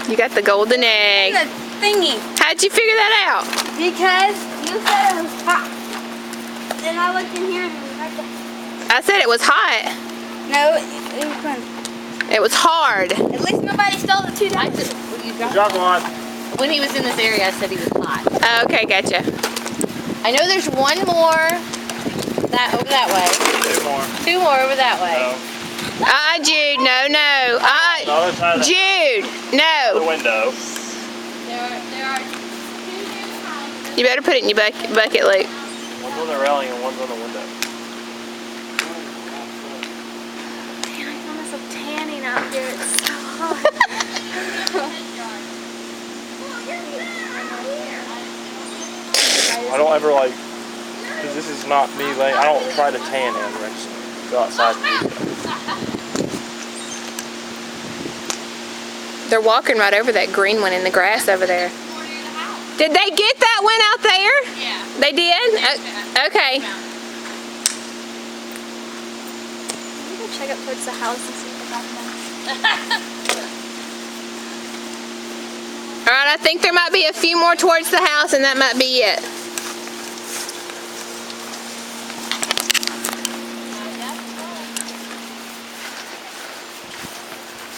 You got the golden egg. The thingy. How'd you figure that out? Because you said it was hot. Then I looked in here and it was right there. I said it was hot. No, it was fun. It was hard. At least nobody stole the $2. Jog on. When he was in this area, I said he was hot. Oh, okay, gotcha. I know there's one more over that way. Two more. Two more over that way. No. Jude, no. The other side of the Jude, no. window. There are two new houses. You better put it in your bucket, Luke. One's on the railing and one's on the window. Man, I feel myself tanning out here. It's so hot. I don't ever because this is not me laying. I don't try to tan ever. I just go outside and do that. They're walking right over that green one in the grass over there. Did they get that one out there? Yeah. They did? Okay. You can check up towards the house and see what happened. Alright, I think there might be a few more towards the house and that might be it.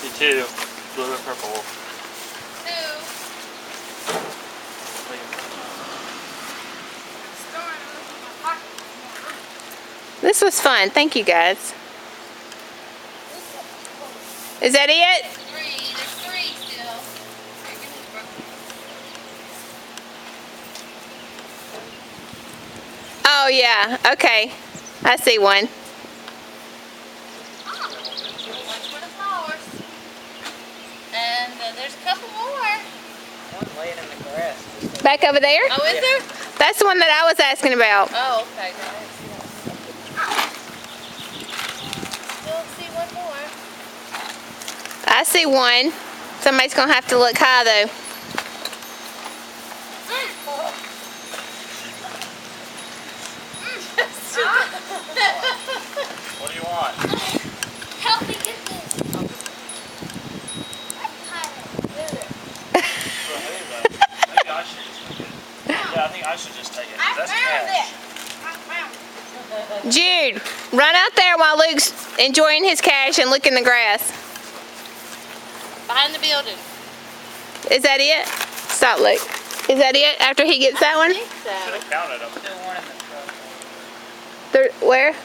See two, blue and purple. This was fun. Thank you, guys. Is that it? There's three still. Oh, yeah. Okay. I see one. One's for the flowers. And there's a couple more. One laying in the grass. Back over there? Oh, is there? That's the one that I was asking about. Oh, okay. Still see one more. I see one. Somebody's going to have to look high, though. What do you want? Help me get this. Maybe I should just take it. Yeah, I think I should just take it. That's cash. Jude, run out there while Luke's enjoying his cash and look in the grass. Behind the building. Is that it? Stop, Luke. Is that it after he gets that one? I think so. Should have counted them. Still one in the truck. Where?